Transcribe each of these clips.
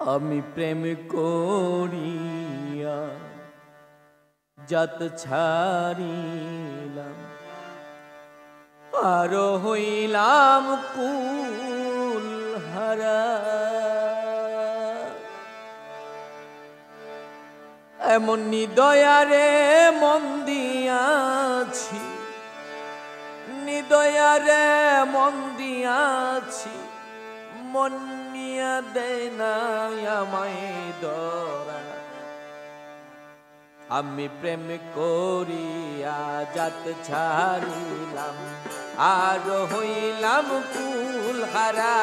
আমি প্রেম করিয়া জাত ছাড়িলাম, আর হইলাম কুল হারা। এমন নিদয়ারে মন দিয়াছি, নিদয়ারে মন দিয়াছি, মন নিয়া দেয় না আমায় ধরা। আমি প্রেম করিয়া জাত ছাড়িলাম, আর হইলাম কুল হারা।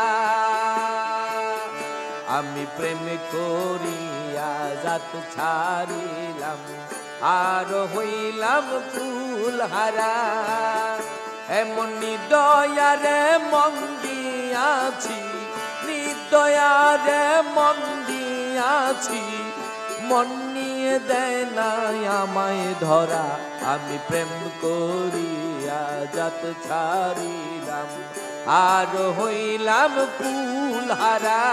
আমি প্রেম করিয়া জাত ছাড়িলাম, আর হইলাম কুল হারা। এমন নিদয়ারে মন দিয়াছি, নিদয়ারে মন দিয়াছি, মন নিয়ে দেয় না আমায় ধরা। আমি প্রেম করিয়া জাত ছাড়িলাম, আর হইলাম কুল হারা।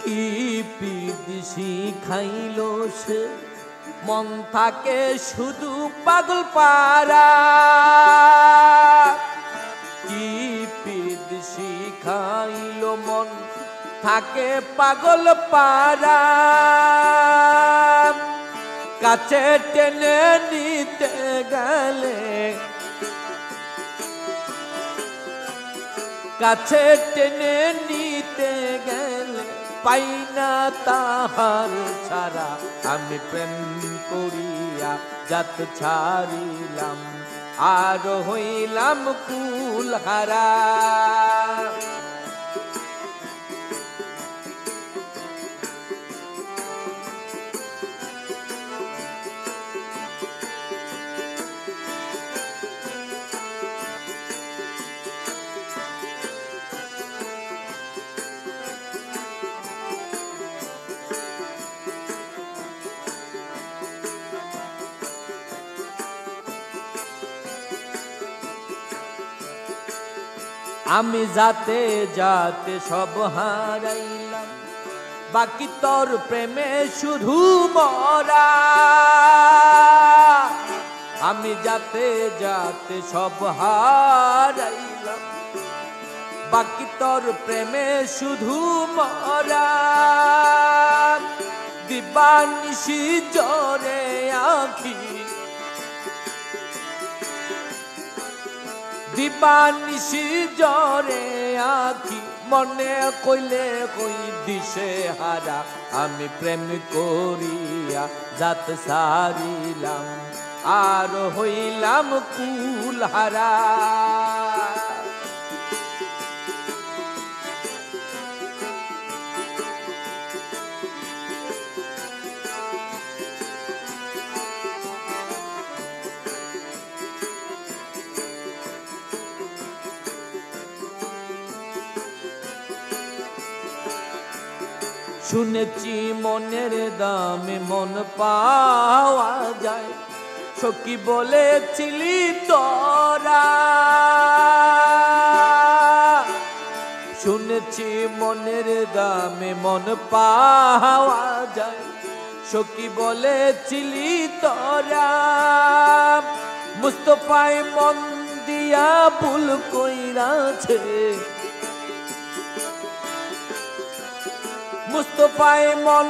কি বিদেশি খাইল সে, মন থাকে শুধু পাগল পারা। কি বিদেশি খাইল মন থাকে পাগল পারা। কাছে টেনে নিতে গেলে, কাছে টেনে নিতে গেলে পাই না তাহার ছাড়া। আমি প্রেম করিয়া জাত ছাড়িলাম, আর হইলাম কুল হারা। আমি যাতে যাতে সব হারাইলাম, বাকি তোর প্রেমে শুধু মরা। আমি যাতে যাতে সব হারাইলাম, বাকি তোর প্রেমে শুধু মরা। দিবানিশি জরে আঁখি, দিবানিশি জরে আঁখি, মনে কইলে কই দিশে হারা। আমি প্রেম করিয়া জাত ছাড়িলাম, আর হইলাম কুল হারা। শুনেছি মনের দামে মন পাওয়া যায়, সখী বলেছিলি তোরা। শুনেছি মনের দামে মন পাওয়া যায়, সখী বলেছিলি তোরা। মুস্তফায় মন দিয়া ভুল কইরাছে, মুস্তফায় মন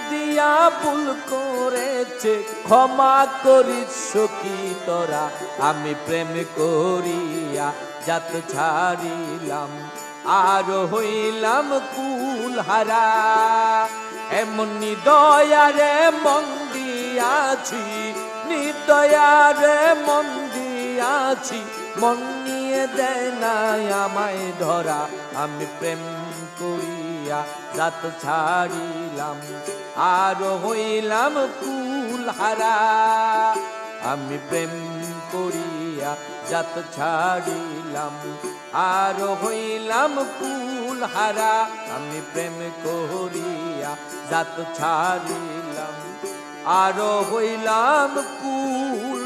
দিয়া ভুল করেছে, ক্ষমা করিস সখী তোরা। আমি প্রেম করিয়া জাত ছাড়িলাম, আর হইলাম কুল হারা। এমন নিদয়ারে মন দিয়াছি, নিদয়ারে মন দিয়াছি, মন নিয়ে দেয় না আমায় ধরা। আমি প্রেম করিয়া জাত ছাড়িলাম, ছাড়িলাম আর হইলাম কুল হারা আমি প্রেম করিয়া জাত ছাড়িলাম আর হইলাম কুল হারা আমি প্রেম করিয়া জাত ছাড়িলাম আর হইলাম কুল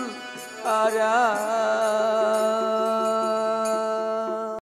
হারা